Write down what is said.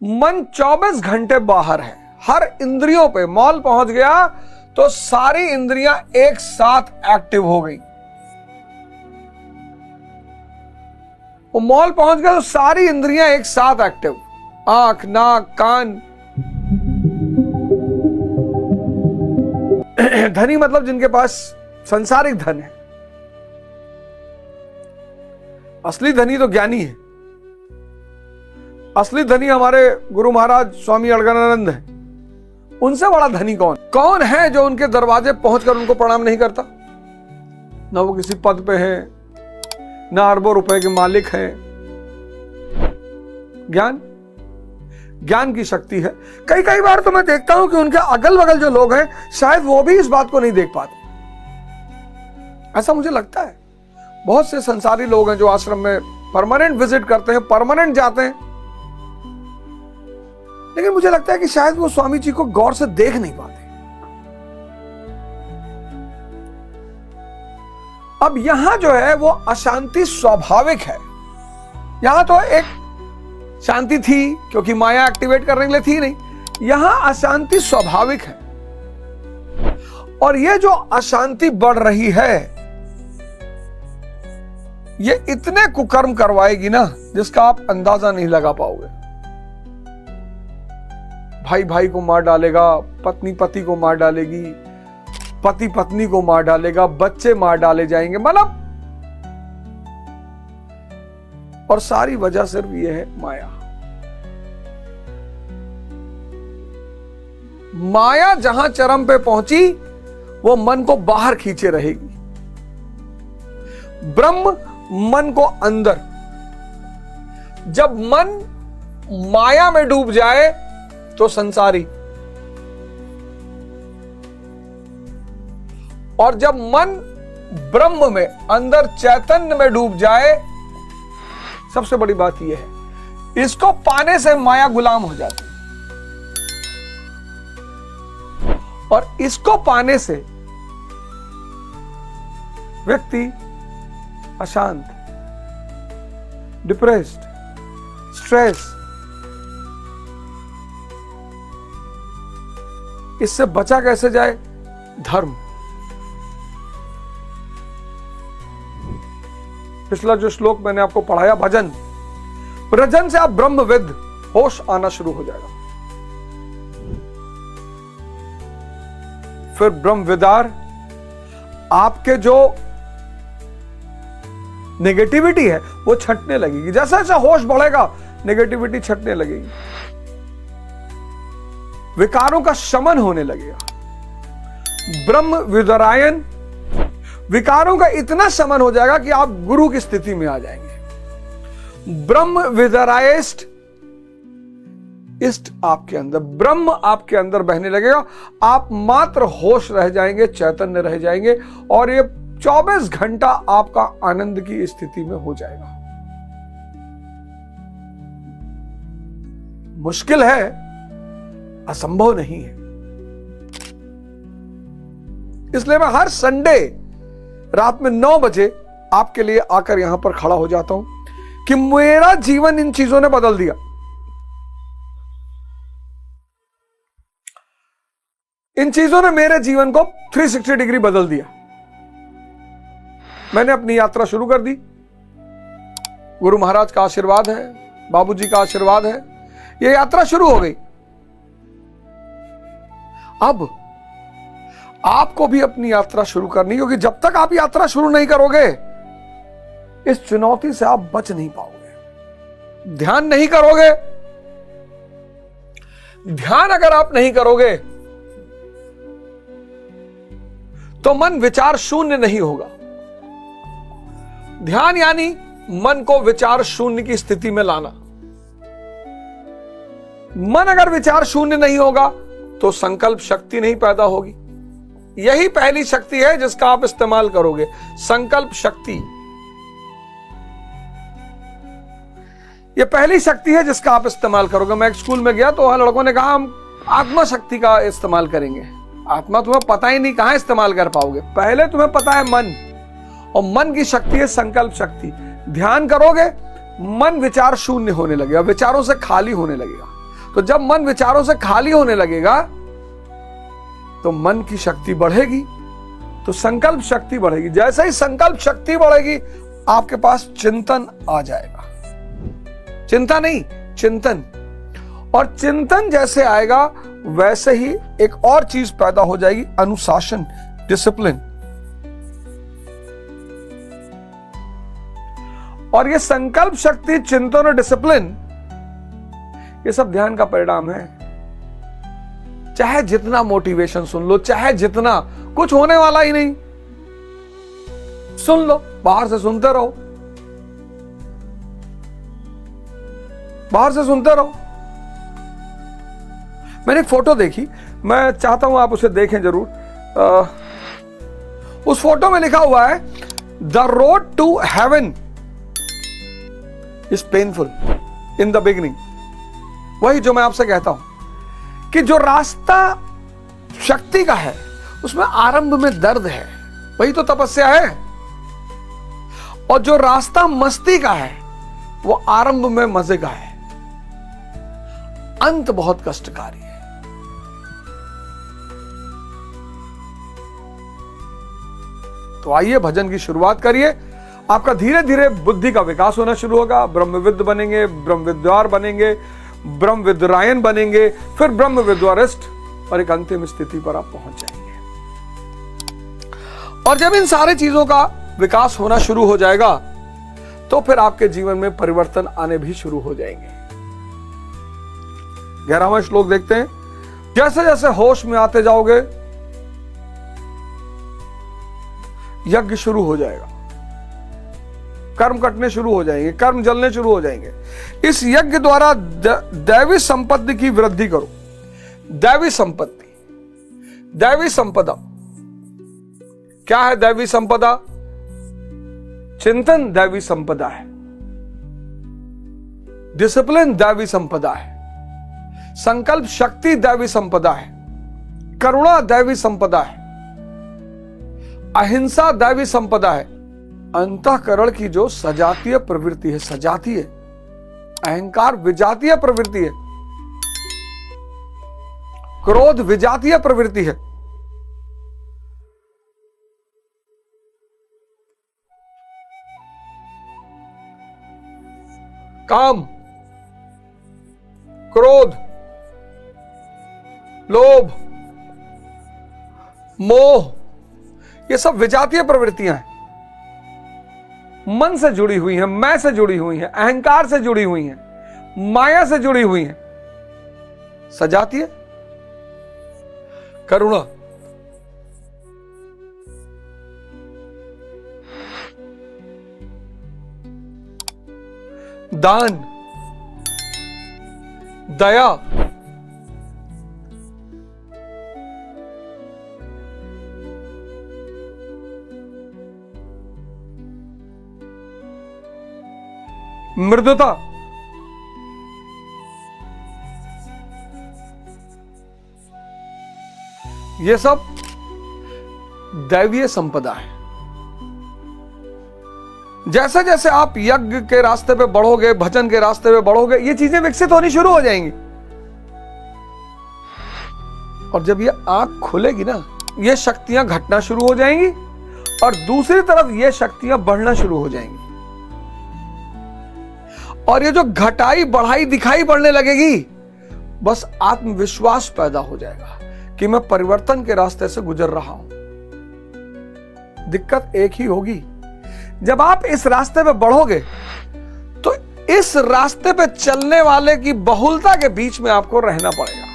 मन 24 घंटे बाहर है, हर इंद्रियों पे। मॉल पहुंच गया तो सारी इंद्रियां एक साथ एक्टिव हो गई। वो मॉल पहुंच गया तो सारी इंद्रियां एक साथ एक्टिव, आंख, नाक, कान। धनी मतलब जिनके पास संसारिक धन है। असली धनी तो ज्ञानी है। असली धनी हमारे गुरु महाराज स्वामी अड़गड़ानंद है। उनसे बड़ा धनी कौन है जो उनके दरवाजे पहुंचकर उनको प्रणाम नहीं करता? ना वो किसी पद पे है, ना अरबों रुपए के मालिक हैं। ज्ञान की शक्ति है। कई बार तो मैं देखता हूं कि उनके अगल बगल जो लोग हैं शायद वो भी इस बात को नहीं देख पाते। ऐसा मुझे लगता है। बहुत से संसारी लोग हैं जो आश्रम में परमानेंट विजिट करते हैं, परमानेंट जाते हैं, लेकिन मुझे लगता है कि शायद वो स्वामी जी को गौर से देख नहीं पाते। अब यहां जो है वो अशांति स्वाभाविक है। यहां तो एक शांति थी क्योंकि माया एक्टिवेट करने के लिए थी नहीं। यहां अशांति स्वाभाविक है और ये जो अशांति बढ़ रही है ये इतने कुकर्म करवाएगी ना जिसका आप अंदाजा नहीं लगा पाओगे। भाई भाई को मार डालेगा, पत्नी पति को मार डालेगी, पति पत्नी को मार डालेगा, बच्चे मार डाले जाएंगे, मतलब। और सारी वजह सिर्फ ये है माया। माया जहां चरम पे पहुंची वो मन को बाहर खींचे रहेगी। ब्रह्म मन को अंदर। जब मन माया में डूब जाए तो संसारी, और जब मन ब्रह्म में अंदर चैतन्य में डूब जाए, सबसे बड़ी बात यह है इसको पाने से माया गुलाम हो जाती है और इसको पाने से व्यक्ति अशांत, डिप्रेस्ड, स्ट्रेस। इससे बचा कैसे जाए? धर्म। पिछला जो श्लोक मैंने आपको पढ़ाया, भजन, भजन से आप ब्रह्मविद, होश आना शुरू हो जाएगा। फिर ब्रह्मविदार आपके जो नेगेटिविटी है वो छटने लगेगी। जैसा जैसा होश बढ़ेगा नेगेटिविटी छटने लगेगी, विकारों का शमन होने लगेगा। ब्रह्म विदरायण, विकारों का इतना शमन हो जाएगा कि आप गुरु की स्थिति में आ जाएंगे। ब्रह्म विदरायष्ट, इष्ट आपके अंदर, ब्रह्म आपके अंदर बहने लगेगा। आप मात्र होश रह जाएंगे, चैतन्य रह जाएंगे और ये 24 घंटा आपका आनंद की स्थिति में हो जाएगा। मुश्किल है, असंभव नहीं है। इसलिए मैं हर संडे रात में 9 बजे आपके लिए आकर यहां पर खड़ा हो जाता हूं कि मेरा जीवन इन चीजों ने बदल दिया। इन चीजों ने मेरे जीवन को 360 डिग्री बदल दिया। मैंने अपनी यात्रा शुरू कर दी। गुरु महाराज का आशीर्वाद है, बाबूजी का आशीर्वाद है, यह यात्रा शुरू हो गई। अब आपको भी अपनी यात्रा शुरू करनी, क्योंकि जब तक आप यात्रा शुरू नहीं करोगे इस चुनौती से आप बच नहीं पाओगे। ध्यान नहीं करोगे, ध्यान अगर आप नहीं करोगे तो मन विचार शून्य नहीं होगा। ध्यान यानी मन को विचार शून्य की स्थिति में लाना। मन अगर विचार शून्य नहीं होगा तो संकल्प शक्ति नहीं पैदा होगी। यही पहली शक्ति है जिसका आप इस्तेमाल करोगे, संकल्प शक्ति। यह पहली शक्ति है जिसका आप इस्तेमाल करोगे। मैं एक स्कूल में गया तो वहां लड़कों ने कहा हम आत्मा शक्ति का इस्तेमाल करेंगे। आत्मा तुम्हें पता ही नहीं, कहां इस्तेमाल कर पाओगे। पहले तुम्हें पता है मन, और मन की शक्ति है संकल्प शक्ति। ध्यान करोगे मन विचार शून्य होने लगेगा, विचारों से खाली होने लगेगा। तो जब मन विचारों से खाली होने लगेगा तो मन की शक्ति बढ़ेगी, तो संकल्प शक्ति बढ़ेगी। जैसे ही संकल्प शक्ति बढ़ेगी आपके पास चिंतन आ जाएगा। चिंता नहीं, चिंतन। और चिंतन जैसे आएगा वैसे ही एक और चीज पैदा हो जाएगी, अनुशासन, डिसिप्लिन। और ये संकल्प शक्ति, चिंतन और डिसिप्लिन, ये सब ध्यान का परिणाम है। चाहे जितना मोटिवेशन सुन लो, चाहे जितना, कुछ होने वाला ही नहीं। सुन लो, बाहर से सुनते रहो, बाहर से सुनते रहो। मैंने एक फोटो देखी, मैं चाहता हूं आप उसे देखें जरूर। उस फोटो में लिखा हुआ है, the road to heaven is painful in the beginning. वही जो मैं आपसे कहता हूं कि जो रास्ता शक्ति का है उसमें आरंभ में दर्द है, वही तो तपस्या है। और जो रास्ता मस्ती का है वो आरंभ में मजे का है, अंत बहुत कष्टकारी है। तो आइए भजन की शुरुआत करिए। आपका धीरे धीरे बुद्धि का विकास होना शुरू होगा। ब्रह्मविद बनेंगे, ब्रह्मविद्वार बनेंगे, ब्रह्मविद्रायण बनेंगे, फिर ब्रह्मविद्वारिष्ठ, और एक अंतिम स्थिति पर आप पहुंच जाएंगे। और जब इन सारी चीजों का विकास होना शुरू हो जाएगा तो फिर आपके जीवन में परिवर्तन आने भी शुरू हो जाएंगे। 11वां श्लोक देखते हैं। जैसे जैसे होश में आते जाओगे यज्ञ शुरू हो जाएगा, कर्म कटने शुरू हो जाएंगे, कर्म जलने शुरू हो जाएंगे। इस यज्ञ द्वारा दैवी संपत्ति की वृद्धि करो। दैवी संपत्ति, दैवी संपदा क्या है? दैवी संपदा, चिंतन दैवी संपदा है, डिसिप्लिन दैवी संपदा है, संकल्प शक्ति दैवी संपदा है, करुणा दैवी संपदा है, अहिंसा दैवी संपदा है, अंतःकरण की जो सजातीय प्रवृत्ति है, सजातीय, अहंकार विजातीय प्रवृत्ति है, क्रोध विजातीय प्रवृत्ति है, काम, क्रोध, लोभ, मोह, ये सब विजातीय प्रवृत्तियां हैं, मन से जुड़ी हुई हैं, मैं से जुड़ी हुई हैं, अहंकार से जुड़ी हुई हैं, माया से जुड़ी हुई हैं। सजातीय, करुणा, दान, दया, मृदुता, ये सब दैवीय संपदा है। जैसे जैसे आप यज्ञ के रास्ते पे बढ़ोगे, भजन के रास्ते पे बढ़ोगे, ये चीजें विकसित होनी शुरू हो जाएंगी। और जब ये आंख खुलेगी ना, ये शक्तियां घटना शुरू हो जाएंगी और दूसरी तरफ ये शक्तियां बढ़ना शुरू हो जाएंगी। और ये जो घटाई बढ़ाई दिखाई पड़ने लगेगी, बस आत्मविश्वास पैदा हो जाएगा कि मैं परिवर्तन के रास्ते से गुजर रहा हूं। दिक्कत एक ही होगी, जब आप इस रास्ते पे बढ़ोगे तो इस रास्ते पे चलने वाले की बहुलता के बीच में आपको रहना पड़ेगा।